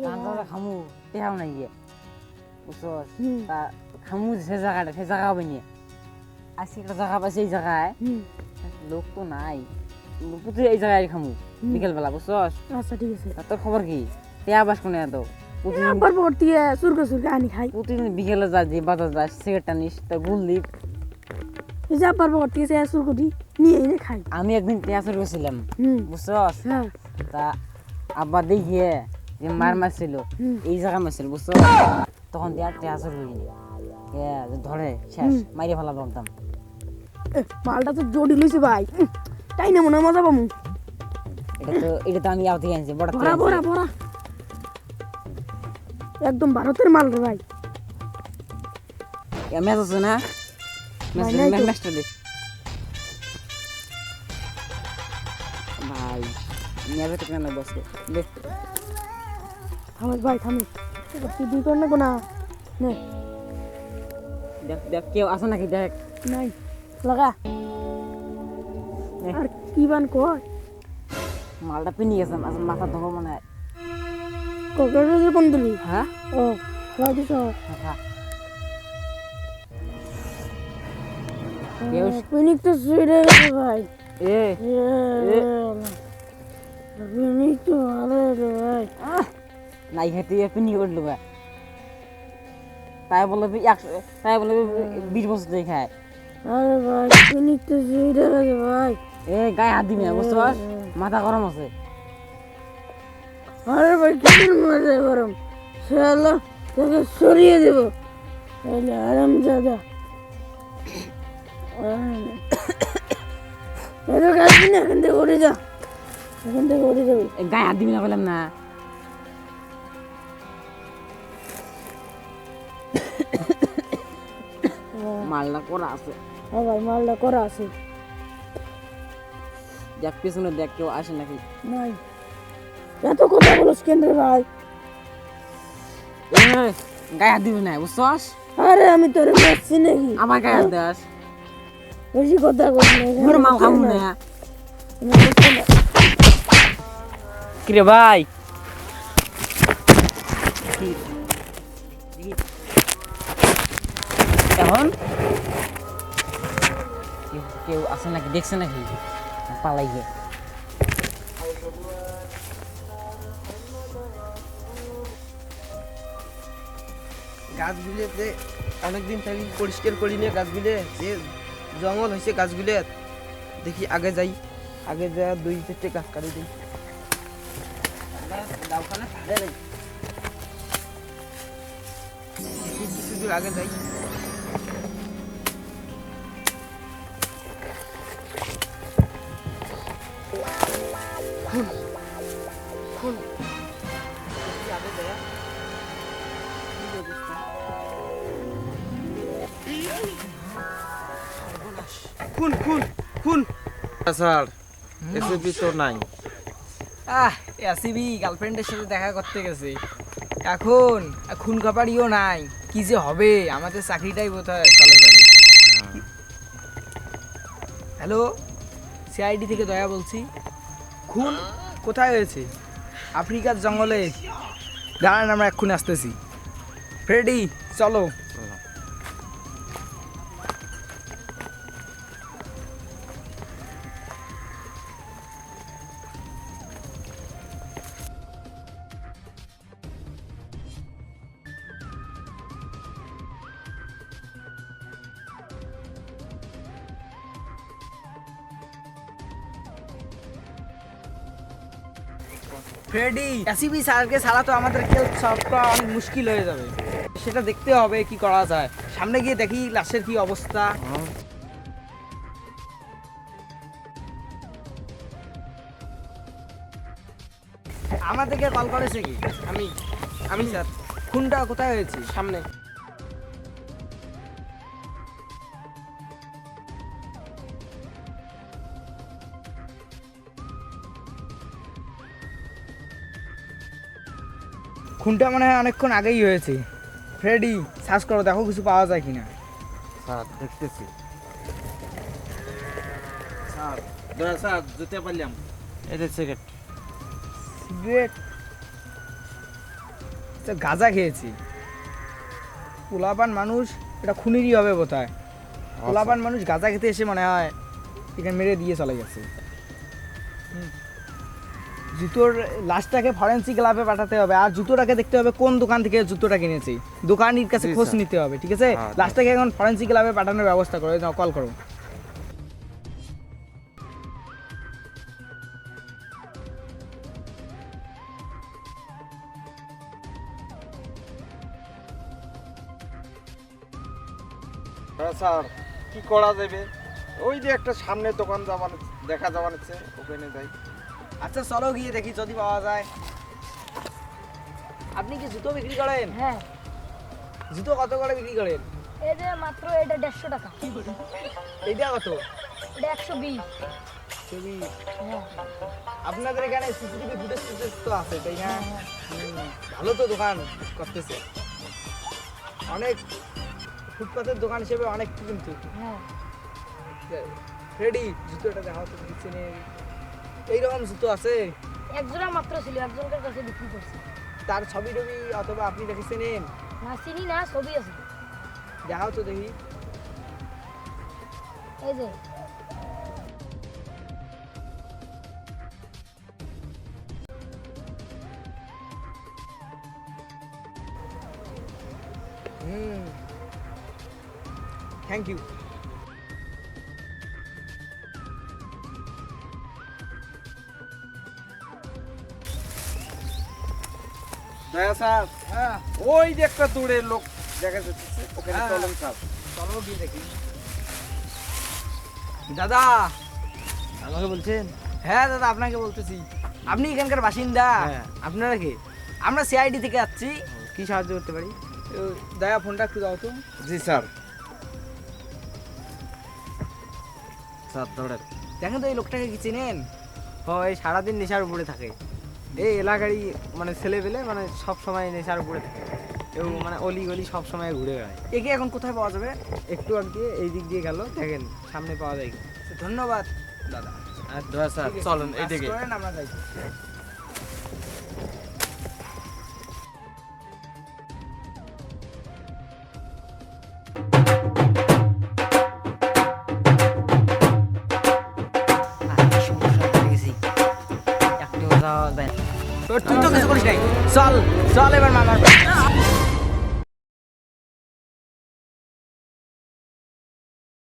ধান খামু টেহাও নাই গিয়ে বুঝছস তা খামু সে জায়গা হবে নিয়ে আজকে একটা জায়গা পাইছে এই জায়গায় লোক তো নাই প্রতি এই জায়গায় খামু বিকেলবেলা বুঝছস আচ্ছা ঠিক আছে তোর খবর কি টেহা বাস কোনে এত আবার ভর্তি সুরকে আনি খাই প্রতিদিন বিকেলে যা যে বাজার যাস সিগারেটটা নিস তা গুললি এই যে আবার ভর্তি সুরকুটি নিয়ে এনে খাই আমি একদিন টেহা চুরি করছিলাম বুঝছস হ্যাঁ তা আব্বা দেখিয়ে যে মার মারছিল এই জায়গা মারছিল বুঝছো তখন দিয়ে টেহা চুরি করিনি ধরে শেষ মাইরে ফেলাবো একদম মালটা তো জড়ি লইছে ভাই তাই না মনে মজা পামু এটা তো আমি আও থেকে আনছি বড় ভরা ভরা ভরা একদম ভারতের মাল রে ভাই ম্যাচ আছে না ম্যাচটা দে ভাই মেয়াবে তো কেন বসে দে থামেস ভাই থামেস তুই দুই কর না গোনা নে দেখ দেখ কেউ আছে নাকি দেখ নাই লাগা আর কি বান কয় মালটা পিনি গেছে মাথা ধরো মনে হয় কক্সবাজার কোন দিলি হ্যাঁ ও লাদি তো পিনিক তো সুইরে গেছে ভাই এ পিনিক তো ভালো রে ভাই নাই খেতে পিনি করলো ভাই তাই বলে 20 বছর ধরে খায় আরে ভাই পিনিক তো সুইরে গেছে ভাই এ গায়ে হাত দিবি না বুঝছস মাথা গরম আছে আরে ভাই কিসের মাথা গরম শালা তোকে সরিয়ে দেব তাহলে আরাম দাদা এতো কাটবি না এখান থেকে উড়ে যা এখান থেকে উড়ে যাবি গায়ে হাত দিবি না বললাম না মালটা করা আছে হ্যাঁ ভাই মালটা করা আছে দেখ পিছনে দেখ কেউ আসে নাকি নাই এত কথা বলছ কেন রে ভাই গায়ে হাত দিবি না বুঝছস আরে আমি তোরে মারছি নাকি আমার গায়ে হাত দাস বেশি কথা বলিস না তোর মাল খাবো না কিরে ভাই এখন কেউ আছে নাকি দেখছে নাকি পালাই গিয়ে গাছগুলোতে অনেকদিন থেকে পরিষ্কার করি না গাছগুলো যে জঙ্গল হয়েছে গাছগুলো দেখি আগে যাই আগে যা 2-4টে গাছ কাটি দিই কিছু দূর আগে যাই খুন খুন খুন স্যার এসপি তো নাই এসিবি গার্লফ্রেন্ডের সাথে দেখা করতে গেছে এখন খুন খাপাড়িও নাই কি যে হবে আমাদের চাকরিটাই বোধহয় চলে যাবে হ্যালো সিআইডি থেকে দয়া বলছি খুন কোথায় হয়েছে আফ্রিকার জঙ্গলে দাঁড়ান আমরা এক্ষুনি আসতেছি ফ্রেডি চলো ফ্রেডি এসিবি স্যারকে ছাড়া তো আমাদের খেল সবটা অনেক মুশকিল হয়ে যাবে সেটা দেখতে হবে কি করা যায় সামনে গিয়ে দেখি লাশের কি অবস্থা আমাদেরকে কল করেছে কি আমি স্যার খুনটা কোথায় হয়েছে সামনে খুনটা মনে হয় অনেকক্ষণ আগেই হয়েছে ফ্রেডি সার্চ করো দেখো কিছু পাওয়া যায় কিনা স্যার দেখতেছি স্যার স্যার যেতে পারলাম এই যে সিগারেট সিগারেট তো গাঁজা খেয়েছি। পোলাপান মানুষ এটা খুনিরই হবে বোধহয়। পোলাপান মানুষ গাঁজা খেতে এসে মনে হয় এখানে মেরে দিয়ে চলে গেছে। জুতোর লাশটাকে ফরেন্সিক ল্যাবে পাঠাতে হবে, আর জুতোটাকে দেখতে হবে কোন দোকান থেকে জুতোটা কিনেছি, দোকানির কাছে জি, খোঁজ স্যার। নিতে হবে, ঠিক আছে? হ্যাঁ, লাশটাকে এখন ফরেন্সিক ল্যাবে পাঠানোর ব্যবস্থা করো, নাও কল করো। হ্যাঁ স্যার, কি করা যাবে? ওই যে একটা সামনে দোকান দেখা যাচ্ছে, ওখানে যাই। আচ্ছা চলো গিয়ে দেখি যদি পাওয়া যায়। আপনি কি জুতো বিক্রি করেন? হ্যাঁ, জুতো কত করে বিক্রি করেন? এই যে মাত্র এটা 150 টাকা, এইটা কত? এটা 120। ছবি হ্যাঁ, আপনাদের এখানে সিসিটিভি ফুটেজ তো আছে তাই না? ভালো তো দোকান করতেছে, অনেক ফুটপাতের দোকান হিসেবে অনেক কিন্তু। হ্যাঁ, ফ্রেডি জুতোটা দেখাও তো, দিচ্ছে এইরকম জুতো আছে? এক জোড়া মাত্র ছিল, একজনের কাছে বিক্রি করছি। তার ছবি টবি অথবা আপনি দেখেছেন? না চিনি না, ছবি আছে। দেখাও তো দেখি। এই যে থ্যাংক ইউ। দয়া স্যার, হ্যাঁ ওই যে একটা দূরের লোক দেখা যাচ্ছে, ওখানে হ্যাঁ। চলেন স্যার। চলো গিয়ে দেখি। দাদা, আমাকে বলছেন? হ্যাঁ দাদা আপনাকে বলতেছি। আপনি এখানকার বাসিন্দা? হ্যাঁ। আপনারা কে? আমরা সিআইডি থেকে আসছি। কি সাহায্য করতে পারি? দয়া ফোনটা একটু দাও তো। জি স্যার। স্যার ধরেন। দেখেন তো এই লোকটাকে কি চেনেন? হয় সারাদিন নেশার উপরে থাকে, এই এলাকারই মানে ছেলে পেলে মানে সব সময় নেশার উপরে থাকে, কেউ মানে অলি গলি সব সময় ঘুরে বেড়ায়। একে এখন কোথায় পাওয়া যাবে? একটু আগ দিয়ে এই দিক দিয়ে গেল, দেখেন সামনে পাওয়া যায় কি। ধন্যবাদ দাদা। দয়া স্যার, ঠিক আছে, চলেন কাজ এইদিকে। করেন, আমরা যাই। তুই তো কিছু করিস নাই, চল চল এবার মামার বাড়ি।